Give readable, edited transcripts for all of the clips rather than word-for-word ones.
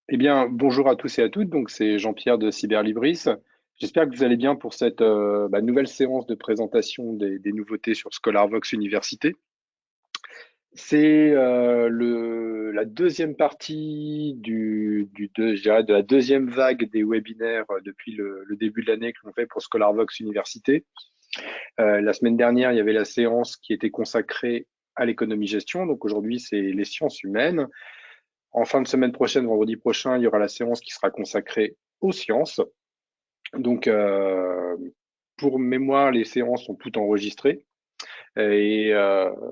Eh bien, bonjour à tous et à toutes. Donc, c'est Jean-Pierre de Cyberlibris. J'espère que vous allez bien pour cette nouvelle séance de présentation des nouveautés sur ScholarVox Université. C'est la deuxième partie je dirais de la deuxième vague des webinaires depuis le début de l'année que l'on fait pour ScholarVox Université. La semaine dernière, il y avait la séance qui était consacrée à l'économie-gestion. Donc aujourd'hui, c'est les sciences humaines. En fin de semaine prochaine, vendredi prochain, il y aura la séance qui sera consacrée aux sciences. Donc, pour mémoire, les séances sont toutes enregistrées et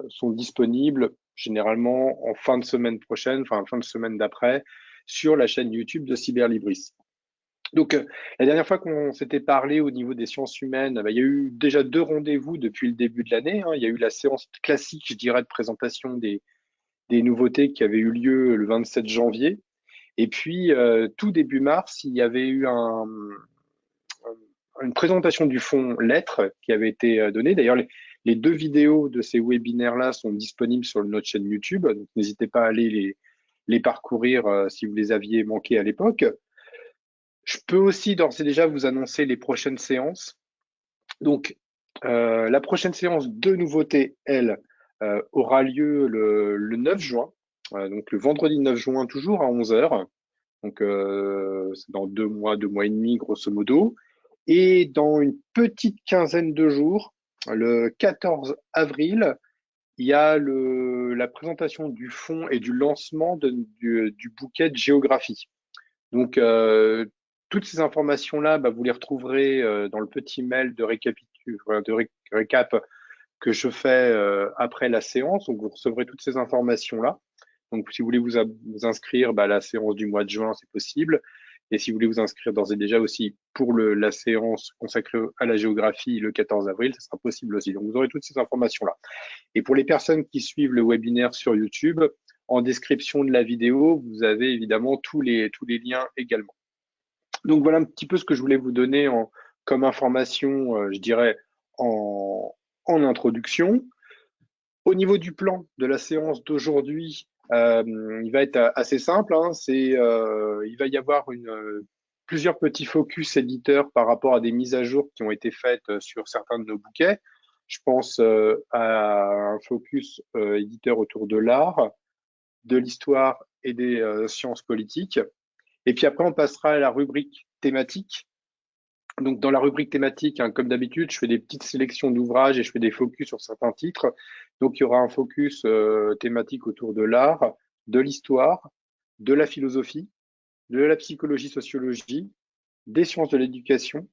sont disponibles généralement en fin de semaine prochaine, enfin en fin de semaine d'après, sur la chaîne YouTube de Cyberlibris. Donc, la dernière fois qu'on s'était parlé au niveau des sciences humaines, il y a eu déjà deux rendez-vous depuis le début de l'année. Il y a eu la séance classique, je dirais, de présentation des nouveautés qui avait eu lieu le 27 janvier. Et puis, tout début mars, il y avait eu une présentation du fonds Lettres qui avait été donnée. D'ailleurs, les deux vidéos de ces webinaires-là sont disponibles sur notre chaîne YouTube, donc n'hésitez pas à aller les parcourir si vous les aviez manqués à l'époque. Je peux aussi d'ores et déjà vous annoncer les prochaines séances. Donc, la prochaine séance de nouveautés, elle, aura lieu le 9 juin, donc le vendredi 9 juin, toujours à 11 heures. Donc, c'est dans 2 mois et demi, grosso modo. Et dans une petite quinzaine de jours, le 14 avril, il y a la présentation du fonds et du lancement du bouquet de géographie. Donc, toutes ces informations-là, vous les retrouverez dans le petit mail de récap que je fais après la séance. Donc, vous recevrez toutes ces informations-là. Donc, si vous voulez vous inscrire, la séance du mois de juin, c'est possible. Et si vous voulez vous inscrire d'ores et déjà aussi pour la séance consacrée à la géographie le 14 avril, ce sera possible aussi. Donc, vous aurez toutes ces informations-là. Et pour les personnes qui suivent le webinaire sur YouTube, en description de la vidéo, vous avez évidemment tous les liens également. Donc, voilà un petit peu ce que je voulais vous donner comme information, je dirais, en, en introduction. Au niveau du plan de la séance d'aujourd'hui, il va être assez simple. Il va y avoir plusieurs petits focus éditeurs par rapport à des mises à jour qui ont été faites sur certains de nos bouquets. Je pense à un focus éditeur autour de l'art, de l'histoire et des sciences politiques. Et puis après, on passera à la rubrique thématique. Donc, dans la rubrique thématique, comme d'habitude, je fais des petites sélections d'ouvrages et je fais des focus sur certains titres. Donc, il y aura un focus thématique autour de l'art, de l'histoire, de la philosophie, de la psychologie, sociologie, des sciences de l'éducation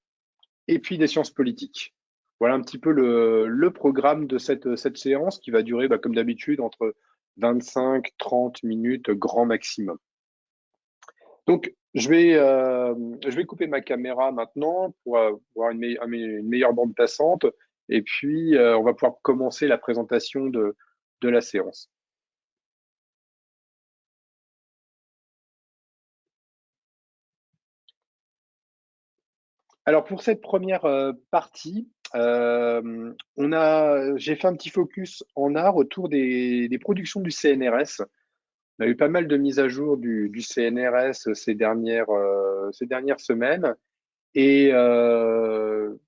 et puis des sciences politiques. Voilà un petit peu le programme de cette séance qui va durer, comme d'habitude, entre 25-30 minutes grand maximum. Donc, je vais couper ma caméra maintenant pour avoir une meilleure bande passante. Et puis, on va pouvoir commencer la présentation de la séance. Alors, pour cette première partie, j'ai fait un petit focus en art autour des productions du CNRS. On a eu pas mal de mises à jour du CNRS ces dernières semaines. Et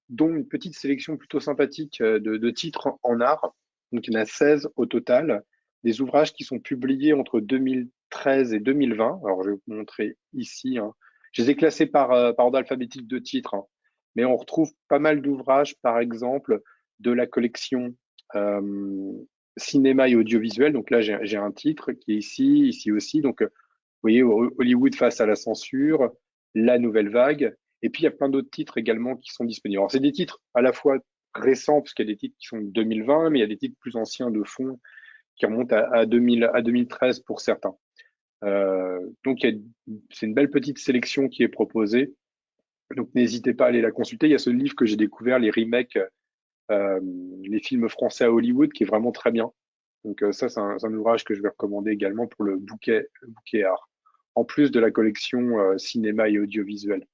dont une petite sélection plutôt sympathique de titres en art. Donc, il y en a 16 au total, des ouvrages qui sont publiés entre 2013 et 2020. Alors, je vais vous montrer ici. Je les ai classés par ordre alphabétique de titres, mais on retrouve pas mal d'ouvrages, par exemple, de la collection euh, cinéma et audiovisuel. Donc là, j'ai un titre qui est ici aussi. Donc, vous voyez, Hollywood face à la censure, la nouvelle vague. Et puis, il y a plein d'autres titres également qui sont disponibles. Alors, c'est des titres à la fois récents, parce qu'il y a des titres qui sont de 2020, mais il y a des titres plus anciens de fond qui remontent à 2013 pour certains. Donc, c'est une belle petite sélection qui est proposée. Donc, n'hésitez pas à aller la consulter. Il y a ce livre que j'ai découvert, les remakes, euh, les films français à Hollywood, qui est vraiment très bien. Donc, ça, c'est un ouvrage que je vais recommander également pour le bouquet art, en plus de la collection cinéma et audiovisuel.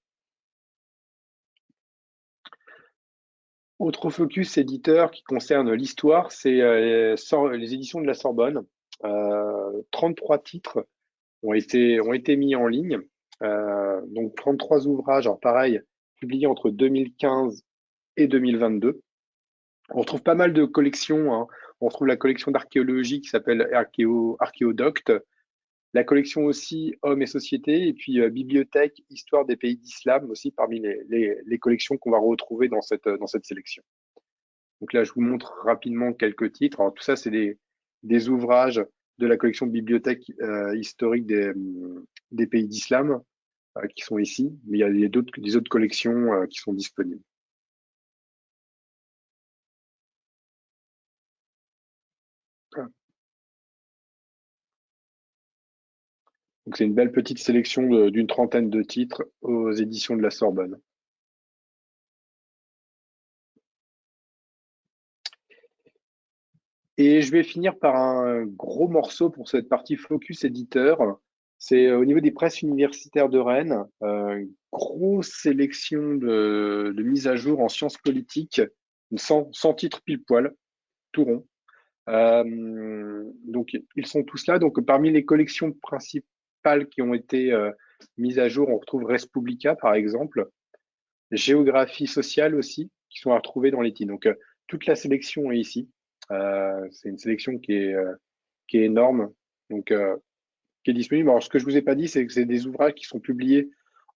Autre focus éditeur qui concerne l'histoire, c'est les éditions de la Sorbonne. 33 titres ont été mis en ligne. Donc 33 ouvrages, alors pareil, publiés entre 2015 et 2022. On retrouve pas mal de collections, hein. On retrouve la collection d'archéologie qui s'appelle Archéodoct, la collection aussi Hommes et Société, et puis Bibliothèque, Histoire des pays d'islam aussi parmi les collections qu'on va retrouver dans cette sélection. Donc là, je vous montre rapidement quelques titres. Alors tout ça, c'est des ouvrages de la collection Bibliothèque historique des pays d'islam qui sont ici, mais il y a des autres collections qui sont disponibles. Donc c'est une belle petite sélection d'une trentaine de titres aux éditions de la Sorbonne. Et je vais finir par un gros morceau pour cette partie focus éditeur. C'est au niveau des presses universitaires de Rennes, une grosse sélection de mises à jour en sciences politiques, 100 titres pile poil, tout rond. Donc ils sont tous là. Donc parmi les collections principales qui ont été mises à jour, on retrouve Res Publica par exemple, géographie sociale aussi, qui sont à retrouver dans les titres. Donc toute la sélection est ici. C'est une sélection qui est énorme, donc qui est disponible. Alors ce que je vous ai pas dit, c'est que c'est des ouvrages qui sont publiés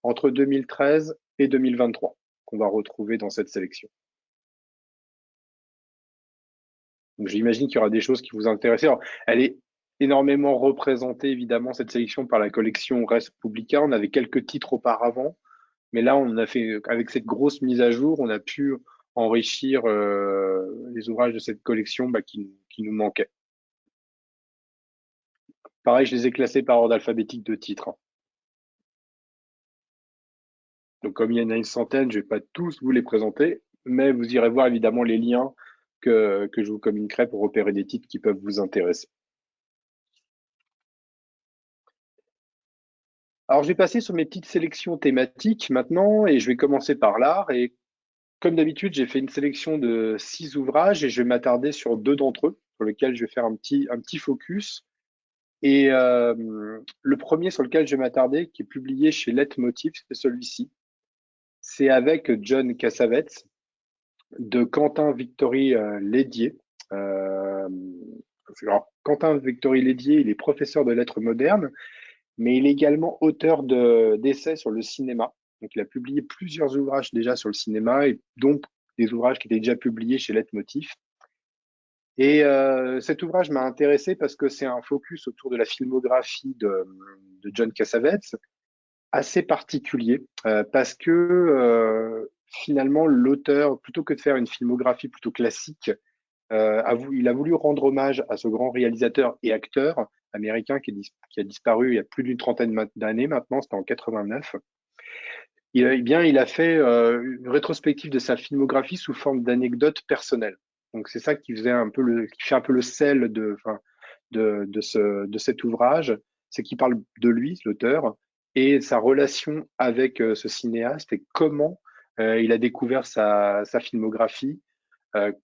entre 2013 et 2023 qu'on va retrouver dans cette sélection. Donc j'imagine qu'il y aura des choses qui vous intéressent. Alors, elle est énormément représentée évidemment cette sélection par la collection Res Publica. On avait quelques titres auparavant, mais là on a fait avec cette grosse mise à jour, on a pu enrichir les ouvrages de cette collection qui nous manquaient. Pareil, je les ai classés par ordre alphabétique de titres, hein. Donc comme il y en a une centaine, je ne vais pas tous vous les présenter, mais vous irez voir évidemment les liens que je vous communiquerai pour repérer des titres qui peuvent vous intéresser. Alors je vais passer sur mes petites sélections thématiques maintenant et je vais commencer par l'art. Et comme d'habitude, j'ai fait une sélection de 6 ouvrages et je vais m'attarder sur 2 d'entre eux, sur lesquels je vais faire un petit focus. Et le premier sur lequel je vais m'attarder, qui est publié chez Leitmotiv, c'est celui-ci. C'est avec John Cassavetes de Quentin Victory Lédier. Euh, alors, Quentin Victory Lédier, il est professeur de lettres modernes, mais il est également auteur d'essais sur le cinéma. Donc, il a publié plusieurs ouvrages déjà sur le cinéma, et donc des ouvrages qui étaient déjà publiés chez Leitmotiv. Et cet ouvrage m'a intéressé parce que c'est un focus autour de la filmographie de John Cassavetes, assez particulier, parce que finalement, l'auteur, plutôt que de faire une filmographie plutôt classique, il a voulu rendre hommage à ce grand réalisateur et acteur américain qui a disparu il y a plus d'une trentaine d'années maintenant, c'était en 89. Il a fait une rétrospective de sa filmographie sous forme d'anecdotes personnelles. Donc c'est ça qui qui fait un peu le sel de cet ouvrage, c'est qu'il parle de lui, l'auteur, et sa relation avec ce cinéaste et comment il a découvert sa filmographie,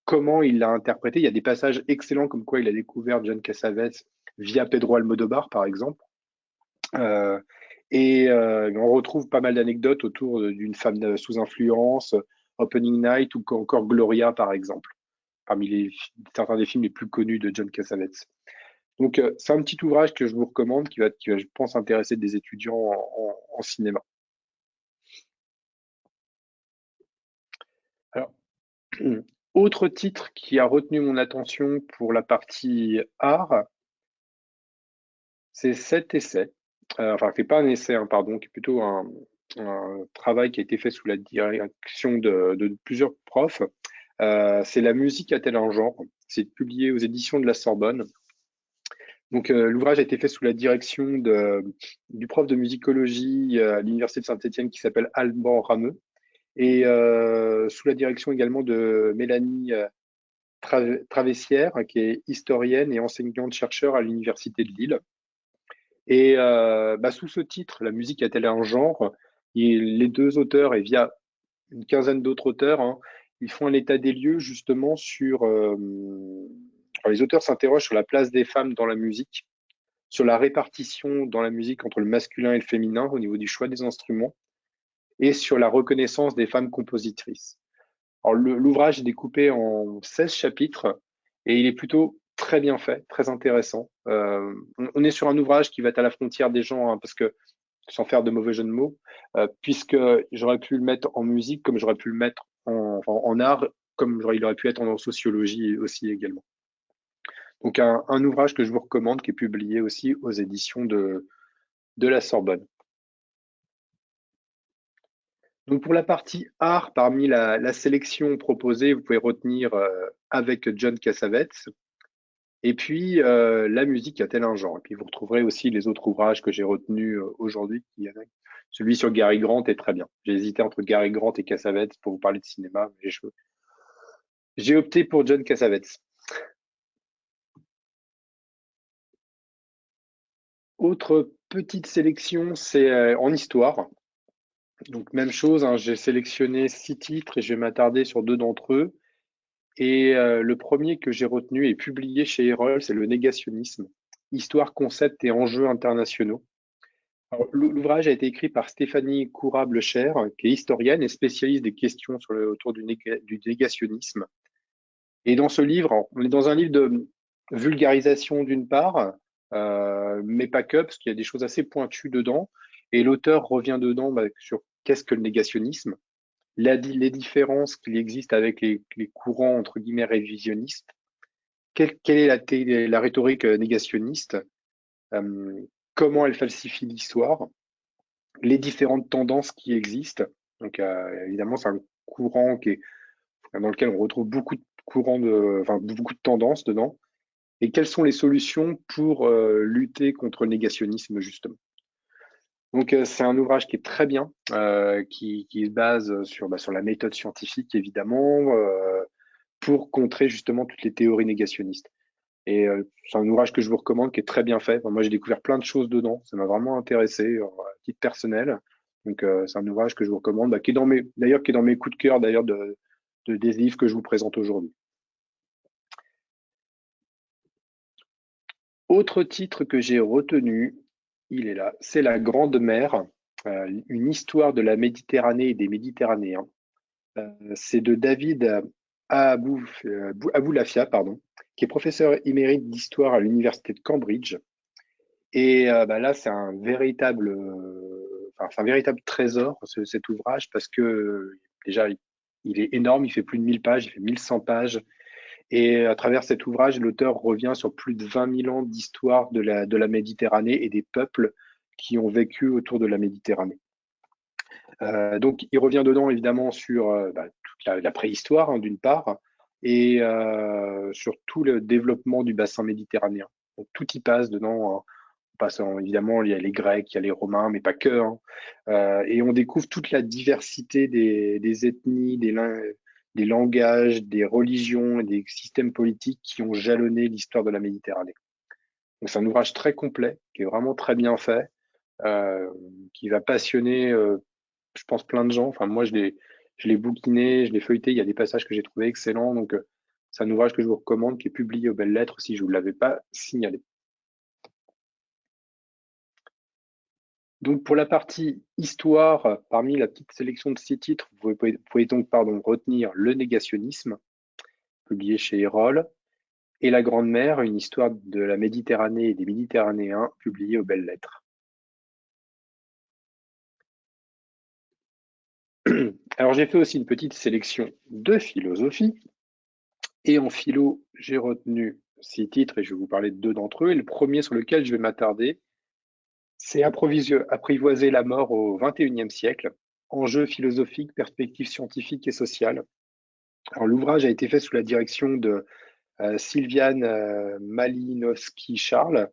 comment il l'a interprété. Il y a des passages excellents comme quoi il a découvert John Cassavetes via Pedro Almodovar, par exemple. Euh, on retrouve pas mal d'anecdotes autour d'une femme sous influence, Opening Night ou encore Gloria, par exemple, parmi certains des films les plus connus de John Cassavetes. Donc, c'est un petit ouvrage que je vous recommande qui va, je pense, intéresser des étudiants en cinéma. Alors, autre titre qui a retenu mon attention pour la partie art, c'est cet essai. Enfin, c'est pas un essai, hein, pardon, qui est plutôt un travail qui a été fait sous la direction de plusieurs profs. C'est La musique a-t-elle un genre? C'est publié aux éditions de la Sorbonne. Donc, l'ouvrage a été fait sous la direction du prof de musicologie à l'université de Saint-Étienne qui s'appelle Alban Rameux et sous la direction également de Mélanie Travessière, qui est historienne et enseignante-chercheur à l'université de Lille. Et sous ce titre, La musique a-t-elle un genre? Les 2 auteurs, et via une quinzaine d'autres auteurs, hein, ils font un état des lieux justement sur. Les auteurs s'interrogent sur la place des femmes dans la musique. sur la répartition dans la musique entre le masculin et le féminin au niveau du choix des instruments, et sur la reconnaissance des femmes compositrices. Alors, l'ouvrage est découpé en 16 chapitres et il est plutôt très bien fait, très intéressant. On est sur un ouvrage qui va être à la frontière des genres, hein, parce que, sans faire de mauvais jeu de mots, puisque j'aurais pu le mettre en musique comme j'aurais pu le mettre en art, comme il aurait pu être en sociologie aussi également. Donc un ouvrage que je vous recommande, qui est publié aussi aux éditions de la Sorbonne. Donc pour la partie art, parmi la sélection proposée, vous pouvez retenir Avec John Cassavetes, et puis La musique a-t-elle un genre? Et puis vous retrouverez aussi les autres ouvrages que j'ai retenus aujourd'hui. Celui sur Gary Grant est très bien. J'ai hésité entre Gary Grant et Cassavetes pour vous parler de cinéma, mais j'ai opté pour John Cassavetes. Autre petite sélection, c'est en histoire. Donc même chose, hein, j'ai sélectionné 6 titres et je vais m'attarder sur 2 d'entre eux. Et le premier que j'ai retenu et publié chez Erol, c'est le négationnisme, histoire, concept et enjeux internationaux. L'ouvrage a été écrit par Stéphanie Courable-Cher, qui est historienne et spécialiste des questions autour du négationnisme. Et dans ce livre, on est dans un livre de vulgarisation d'une part, mais pas que, parce qu'il y a des choses assez pointues dedans. Et l'auteur revient dedans sur qu'est-ce que le négationnisme, les différences qu'il existe avec les courants entre guillemets révisionnistes, quelle est la rhétorique négationniste, euh, comment elle falsifie l'histoire, les différentes tendances qui existent. Donc évidemment, c'est un courant dans lequel on retrouve beaucoup de beaucoup de tendances dedans. Et quelles sont les solutions pour lutter contre le négationnisme, justement. Donc c'est un ouvrage qui est très bien, qui se base sur la méthode scientifique, évidemment, pour contrer justement toutes les théories négationnistes. Et c'est un ouvrage que je vous recommande, qui est très bien fait. Enfin, moi, j'ai découvert plein de choses dedans. Ça m'a vraiment intéressé, à titre personnel. Donc, c'est un ouvrage que je vous recommande, qui est d'ailleurs, qui est dans mes coups de cœur, d'ailleurs, des livres que je vous présente aujourd'hui. Autre titre que j'ai retenu, il est là, c'est La Grande Mer, une histoire de la Méditerranée et des Méditerranéens. C'est de David Aboulafia, pardon, qui est professeur émérite d'histoire à l'université de Cambridge. Et là, c'est un véritable trésor, cet ouvrage, parce que déjà, il est énorme, il fait plus de 1000 pages, il fait 1100 pages. Et à travers cet ouvrage, l'auteur revient sur plus de 20 000 ans d'histoire de la Méditerranée et des peuples qui ont vécu autour de la Méditerranée. Donc, il revient dedans, évidemment, sur toute la préhistoire, hein, d'une part, et sur tout le développement du bassin méditerranéen. Donc, tout y passe dedans, hein. Évidemment, il y a les Grecs, il y a les Romains, mais pas que, hein. Et on découvre toute la diversité des ethnies, des langages, des religions et des systèmes politiques qui ont jalonné l'histoire de la Méditerranée. Donc c'est un ouvrage très complet, qui est vraiment très bien fait, euh, qui va passionner, je pense, plein de gens. Enfin, moi, je l'ai bouquiné, je l'ai feuilleté, il y a des passages que j'ai trouvé excellents. Donc, c'est un ouvrage que je vous recommande, qui est publié aux Belles Lettres, si je ne vous l'avais pas signalé. Donc pour la partie histoire, parmi la petite sélection de 6 titres, vous pouvez donc retenir Le négationnisme, publié chez Erol, et La Grande Mer, une histoire de la Méditerranée et des Méditerranéens, publié aux Belles Lettres. Alors j'ai fait aussi une petite sélection de philosophie, et en philo, j'ai retenu 6 titres, et je vais vous parler de 2 d'entre eux. Et le premier sur lequel je vais m'attarder, c'est Apprivoiser la mort au XXIe siècle, enjeux philosophiques, perspectives scientifiques et sociales. Alors, l'ouvrage a été fait sous la direction de Sylviane Malinowski-Charles,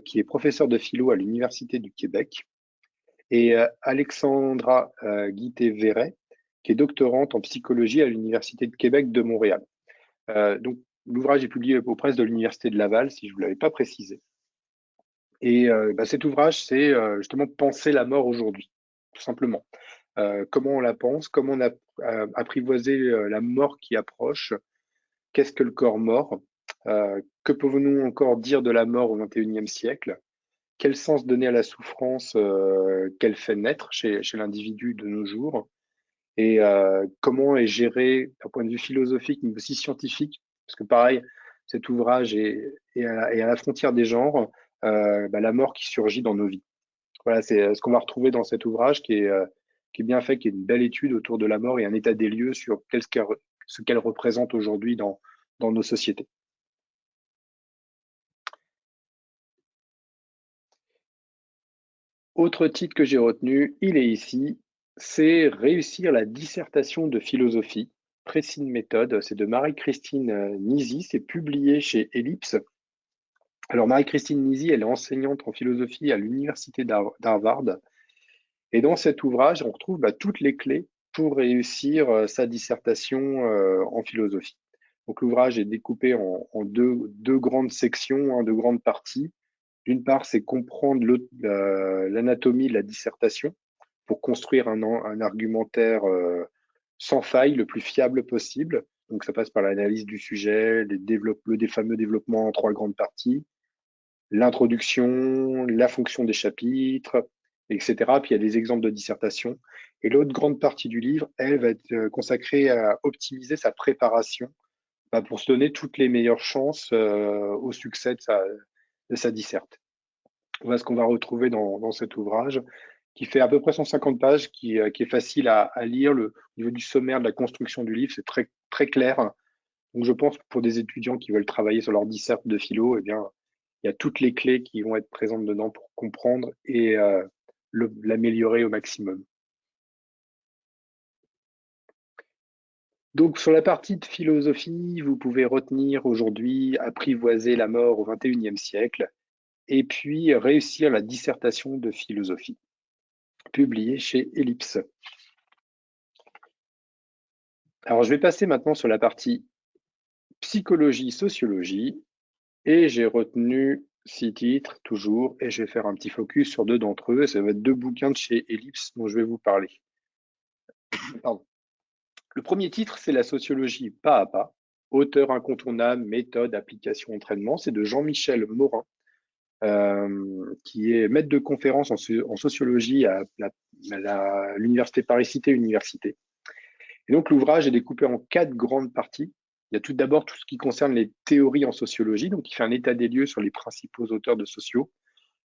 qui est professeure de philo à l'Université du Québec, et Alexandra Guité-Verret, qui est doctorante en psychologie à l'Université de Québec de Montréal. Donc, l'ouvrage est publié aux presses de l'Université de Laval, si je ne vous l'avais pas précisé. Et cet ouvrage, c'est justement penser la mort aujourd'hui, tout simplement. Comment on la pense, comment on a apprivoisé la mort qui approche, qu'est-ce que le corps mort, Que pouvons-nous encore dire de la mort au XXIe siècle? Quel sens donner à la souffrance qu'elle fait naître chez l'individu de nos jours? Et comment est géré d'un point de vue philosophique, mais aussi scientifique? Parce que pareil, cet ouvrage est à la frontière des genres, la mort qui surgit dans nos vies. Voilà, c'est ce qu'on va retrouver dans cet ouvrage qui est bien fait, qui est une belle étude autour de la mort et un état des lieux sur ce qu'elle représente aujourd'hui dans nos sociétés. Autre titre que j'ai retenu, il est ici, c'est Réussir la dissertation de philosophie. Précise méthode, c'est de Marie-Christine Nisi, c'est publié chez Ellipse. Alors Marie-Christine Nisi, elle est enseignante en philosophie à l'université d'Harvard. Et dans cet ouvrage, on retrouve toutes les clés pour réussir sa dissertation en philosophie. Donc l'ouvrage est découpé en deux grandes sections, deux grandes parties. D'une part, c'est comprendre l'anatomie de la dissertation pour construire un argumentaire sans faille, le plus fiable possible. Donc ça passe par l'analyse du sujet, des fameux développements en trois grandes parties, l'introduction, la fonction des chapitres, etc. Puis il y a des exemples de dissertation. Et l'autre grande partie du livre, elle, va être consacrée à optimiser sa préparation pour se donner toutes les meilleures chances au succès de sa disserte. Voilà ce qu'on va retrouver dans cet ouvrage, qui fait à peu près 150 pages, qui est facile à lire. Au niveau du sommaire de la construction du livre, c'est très, très clair. Donc je pense que pour des étudiants qui veulent travailler sur leur disserte de philo, eh bien, il y a toutes les clés qui vont être présentes dedans pour comprendre et l'améliorer au maximum. Donc sur la partie de philosophie, vous pouvez retenir aujourd'hui apprivoiser la mort au XXIe siècle et puis réussir la dissertation de philosophie, publiée chez Ellipse. Alors je vais passer maintenant sur la partie psychologie, sociologie, et j'ai retenu 6 titres toujours, et je vais faire un petit focus sur 2 d'entre eux. Ça va être 2 bouquins de chez Ellipse dont je vais vous parler. Pardon. Le premier titre, c'est La sociologie pas à pas, auteur incontournable, méthode, application, entraînement. C'est de Jean-Michel Morin, qui est maître de conférence en sociologie à l'université Paris-Cité Université. Et donc l'ouvrage est découpé en 4 grandes parties. Il y a tout d'abord tout ce qui concerne les théories en sociologie, donc il fait un état des lieux sur les principaux auteurs de sociaux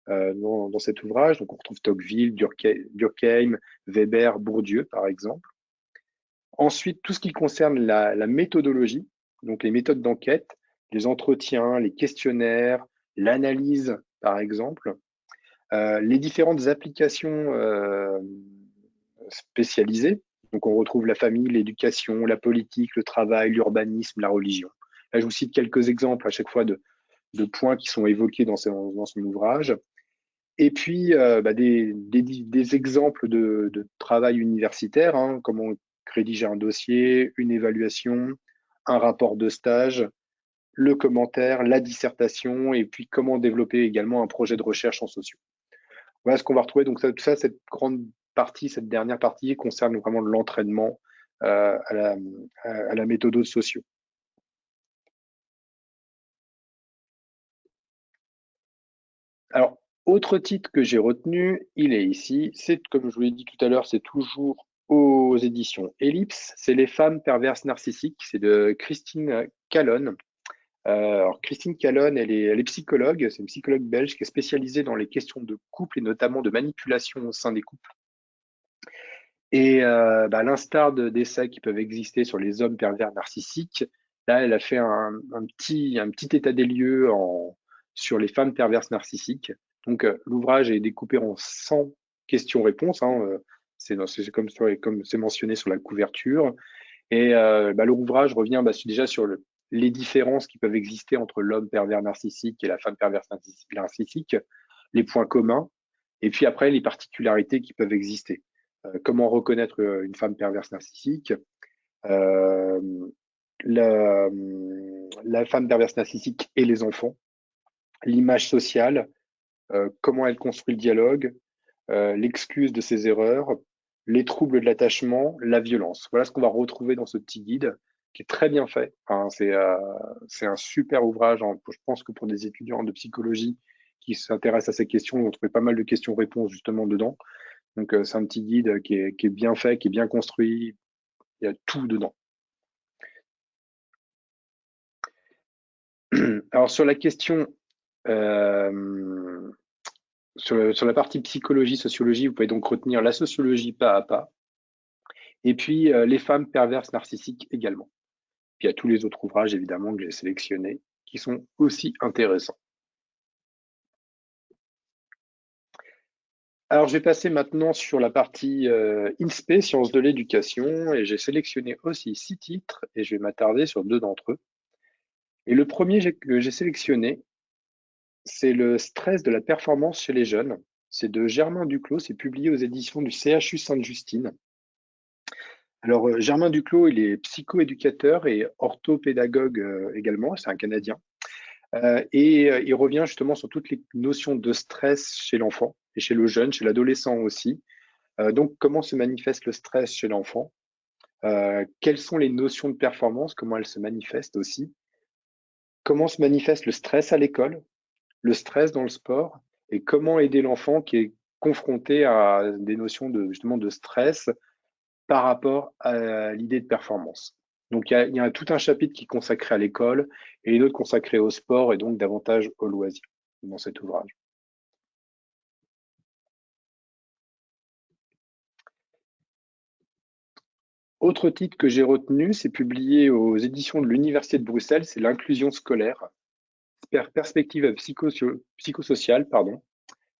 dans cet ouvrage. Donc on retrouve Tocqueville, Durkheim, Weber, Bourdieu par exemple. Ensuite, tout ce qui concerne la méthodologie, donc les méthodes d'enquête, les entretiens, les questionnaires, l'analyse par exemple, les différentes applications spécialisées. Donc on retrouve la famille, l'éducation, la politique, le travail, l'urbanisme, la religion. Là, je vous cite quelques exemples à chaque fois de points qui sont évoqués dans son ouvrage. Et puis des exemples de travail universitaire, comment rédiger un dossier, une évaluation, un rapport de stage, le commentaire, la dissertation, et puis comment développer également un projet de recherche en sociaux. Voilà ce qu'on va retrouver. Donc ça, cette grande partie, cette dernière partie concerne vraiment l'entraînement à la méthode de sociaux. Alors, autre titre que j'ai retenu, il est ici. C'est, comme je vous l'ai dit tout à l'heure, c'est toujours aux éditions Ellipse. C'est Les femmes perverses narcissiques. C'est de Christine Calonne. Alors, Christine Calonne, elle est psychologue. C'est une psychologue belge qui est spécialisée dans les questions de couple et notamment de manipulation au sein des couples. Et à l'instar d'essais qui peuvent exister sur les hommes pervers narcissiques, là, elle a fait un petit état des lieux sur les femmes perverses narcissiques. Donc, l'ouvrage est découpé en 100 questions-réponses. C'est comme c'est mentionné sur la couverture. Et l'ouvrage revient déjà sur les différences qui peuvent exister entre l'homme pervers narcissique et la femme perverse narcissique, les points communs, et puis après les particularités qui peuvent exister. Comment reconnaître une femme perverse narcissique, euh, la femme perverse narcissique et les enfants, l'image sociale, comment elle construit le dialogue, l'excuse de ses erreurs, les troubles de l'attachement, la violence. Voilà ce qu'on va retrouver dans ce petit guide qui est très bien fait. Enfin, c'est un super ouvrage, je pense que pour des étudiants de psychologie qui s'intéressent à ces questions, on trouve pas mal de questions-réponses justement dedans. Donc, c'est un petit guide qui est bien fait, qui est bien construit. Il y a tout dedans. Alors, sur la question, euh, sur la partie psychologie, sociologie, vous pouvez donc retenir la sociologie pas à pas. Et puis, les femmes perverses narcissiques également. Puis, il y a tous les autres ouvrages, évidemment, que j'ai sélectionnés, qui sont aussi intéressants. Alors, je vais passer maintenant sur la partie INSPE, sciences de l'éducation, et j'ai sélectionné aussi 6 titres, et je vais m'attarder sur 2 d'entre eux. Et le premier que j'ai sélectionné, c'est le stress de la performance chez les jeunes. C'est de Germain Duclos, c'est publié aux éditions du CHU Sainte-Justine. Alors, Germain Duclos, il est psychoéducateur et orthopédagogue également, c'est un Canadien. Il revient justement sur toutes les notions de stress chez l'enfant et chez le jeune, chez l'adolescent aussi. Donc, comment se manifeste le stress chez l'enfant? Quelles sont les notions de performance? Comment elles se manifestent aussi? Comment se manifeste le stress à l'école, le stress dans le sport, et comment aider l'enfant qui est confronté à des notions de justement de stress par rapport à l'idée de performance. Donc il y a tout un chapitre qui est consacré à l'école et une autre consacrée au sport et donc davantage au loisir dans cet ouvrage. Autre titre que j'ai retenu, c'est publié aux éditions de l'Université de Bruxelles, c'est l'inclusion scolaire, perspective psychosociale, pardon.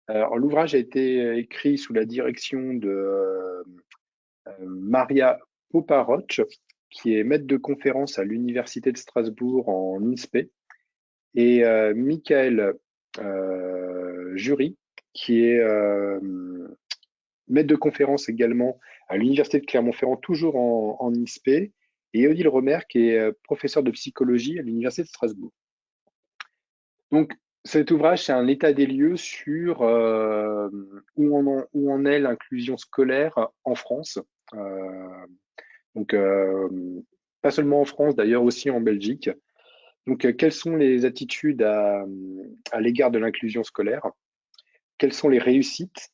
Alors, l'ouvrage a été écrit sous la direction de Maria Poparoch, qui est maître de conférence à l'Université de Strasbourg en INSPE, et Michael Jury, qui est maître de conférence également à l'Université de Clermont-Ferrand, toujours en INSPE, et Odile Romer, qui est professeur de psychologie à l'Université de Strasbourg. Donc, cet ouvrage, c'est un état des lieux sur où en est l'inclusion scolaire en France. Euh, donc, pas seulement en France, d'ailleurs aussi en Belgique. Donc, quelles sont les attitudes à l'égard de l'inclusion scolaire? Quelles sont les réussites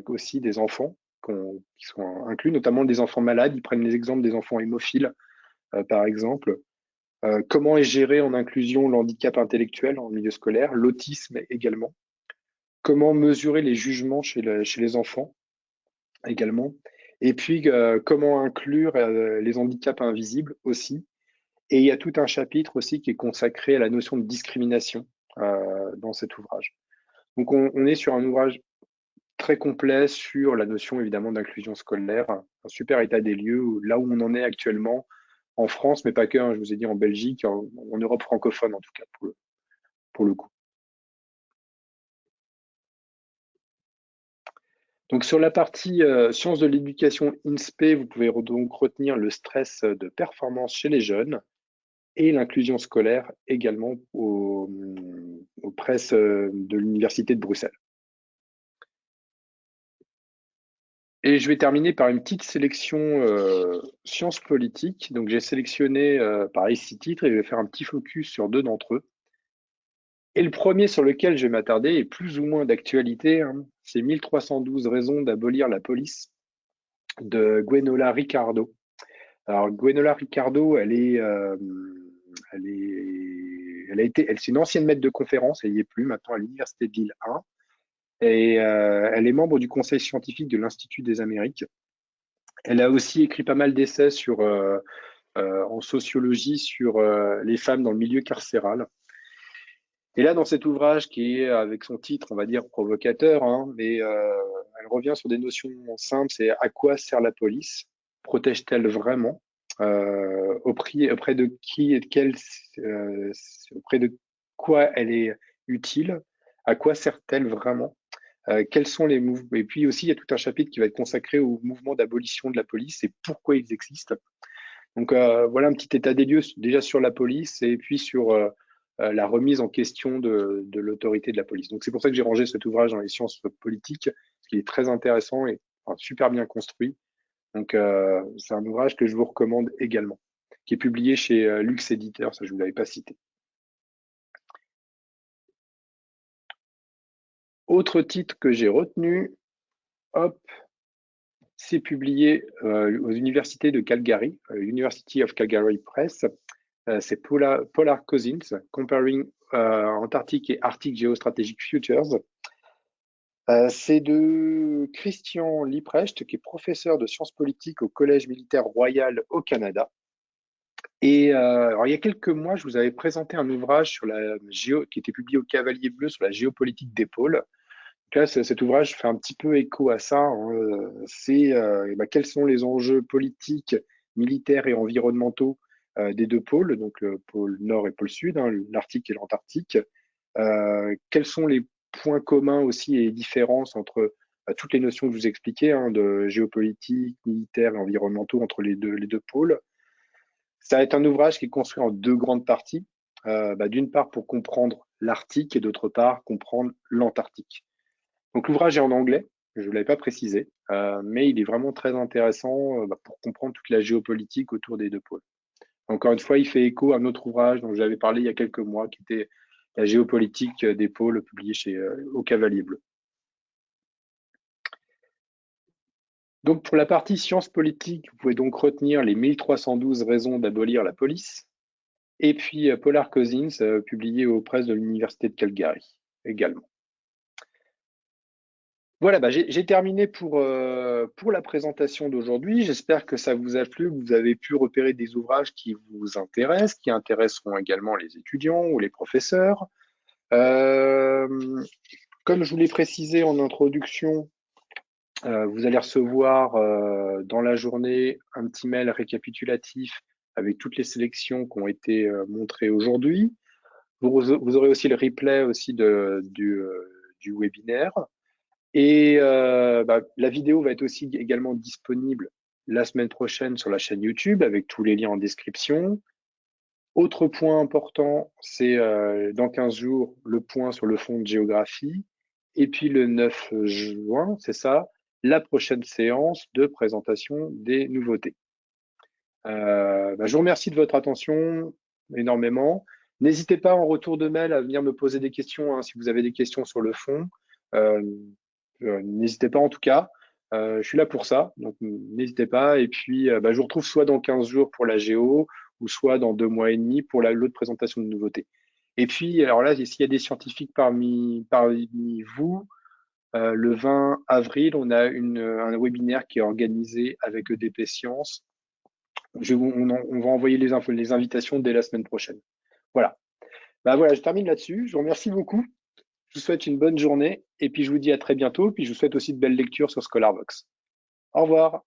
aussi des enfants qui sont inclus, notamment des enfants malades? Ils prennent les exemples des enfants hémophiles, par exemple. Comment est géré en inclusion le handicap intellectuel en milieu scolaire, l'autisme également? Comment mesurer les jugements chez les enfants également? Et puis, comment inclure les handicaps invisibles aussi? Et il y a tout un chapitre aussi qui est consacré à la notion de discrimination dans cet ouvrage. Donc, on est sur un ouvrage très complet sur la notion évidemment d'inclusion scolaire, un super état des lieux, là où on en est actuellement en France, mais pas que, hein, je vous ai dit en Belgique, en Europe francophone en tout cas pour le coup. Donc sur la partie sciences de l'éducation INSPE, vous pouvez donc retenir le stress de performance chez les jeunes et l'inclusion scolaire également aux presses de l'Université de Bruxelles. Et je vais terminer par une petite sélection sciences politiques. Donc j'ai sélectionné pareil 6 titres et je vais faire un petit focus sur 2 d'entre eux. Et le premier sur lequel je vais m'attarder est plus ou moins d'actualité, hein. C'est 1312 raisons d'abolir la police de Gwenola Ricardo. Alors Gwenola Ricardo, c'est une ancienne maître de conférence, elle n'y est plus maintenant à l'Université de Lille 1. Et elle est membre du conseil scientifique de l'Institut des Amériques. Elle a aussi écrit pas mal d'essais en sociologie sur les femmes dans le milieu carcéral. Et là, dans cet ouvrage qui est avec son titre, on va dire provocateur, hein, mais elle revient sur des notions simples, c'est à quoi sert la police? Protège-t-elle vraiment? Auprès de qui et auprès de quoi elle est utile? À quoi sert-elle vraiment? Quels sont les mouvements? Et puis aussi, il y a tout un chapitre qui va être consacré au mouvement d'abolition de la police et pourquoi ils existent. Donc voilà un petit état des lieux déjà sur la police et puis sur la remise en question de l'autorité de la police. Donc c'est pour ça que j'ai rangé cet ouvrage dans les sciences politiques, parce qu'il est très intéressant et enfin, super bien construit. Donc c'est un ouvrage que je vous recommande également. qui est publié chez Lux Éditeur, ça je ne vous l'avais pas cité. Autre titre que j'ai retenu, hop, c'est publié aux universités de Calgary, University of Calgary Press. C'est Polar Cousins, Comparing Antarctic et Arctic Geostrategic Futures. C'est de Christian Liprecht, qui est professeur de sciences politiques au Collège militaire royal au Canada. Et alors, il y a quelques mois, je vous avais présenté un ouvrage sur qui était publié au Cavalier Bleu sur la géopolitique des pôles. Donc là, cet ouvrage fait un petit peu écho à ça, hein. C'est quels sont les enjeux politiques, militaires et environnementaux des deux pôles, donc le pôle Nord et pôle Sud, hein, l'Arctique et l'Antarctique. Quels sont les points communs aussi et les différences entre toutes les notions que je vous expliquais, hein, de géopolitique, militaire et environnementaux entre les deux pôles. Ça va être un ouvrage qui est construit en deux grandes parties. D'une part pour comprendre l'Arctique et d'autre part comprendre l'Antarctique. Donc l'ouvrage est en anglais, je ne vous l'avais pas précisé, mais il est vraiment très intéressant pour comprendre toute la géopolitique autour des deux pôles. Encore une fois, il fait écho à un autre ouvrage dont j'avais parlé il y a quelques mois, qui était la géopolitique des pôles, publié au Cavalier Bleu. Donc pour la partie sciences politiques, vous pouvez donc retenir les 1312 raisons d'abolir la police, et puis Polar Cousins, publié aux presses de l'Université de Calgary également. Voilà, j'ai terminé pour la présentation d'aujourd'hui. J'espère que ça vous a plu, que vous avez pu repérer des ouvrages qui vous intéressent, qui intéresseront également les étudiants ou les professeurs. Comme je vous l'ai précisé en introduction, vous allez recevoir dans la journée un petit mail récapitulatif avec toutes les sélections qui ont été montrées aujourd'hui. Vous aurez aussi le replay aussi du webinaire. Et la vidéo va être aussi également disponible la semaine prochaine sur la chaîne YouTube avec tous les liens en description. Autre point important, c'est dans 15 jours, le point sur le fond de géographie. Et puis le 9 juin, c'est ça, la prochaine séance de présentation des nouveautés. Je vous remercie de votre attention énormément. N'hésitez pas en retour de mail à venir me poser des questions, hein, si vous avez des questions sur le fond. N'hésitez pas en tout cas. Je suis là pour ça, donc n'hésitez pas. Et puis, je vous retrouve soit dans 15 jours pour la géo, ou soit dans 2 mois et demi pour l'autre présentation de nouveautés. Et puis, alors là, s'il y a des scientifiques parmi vous, le 20 avril, on a un webinaire qui est organisé avec EDP Science. On va envoyer les invitations dès la semaine prochaine. Voilà. Voilà, je termine là-dessus. Je vous remercie beaucoup. Je vous souhaite une bonne journée et puis je vous dis à très bientôt. Puis je vous souhaite aussi de belles lectures sur ScholarVox. Au revoir.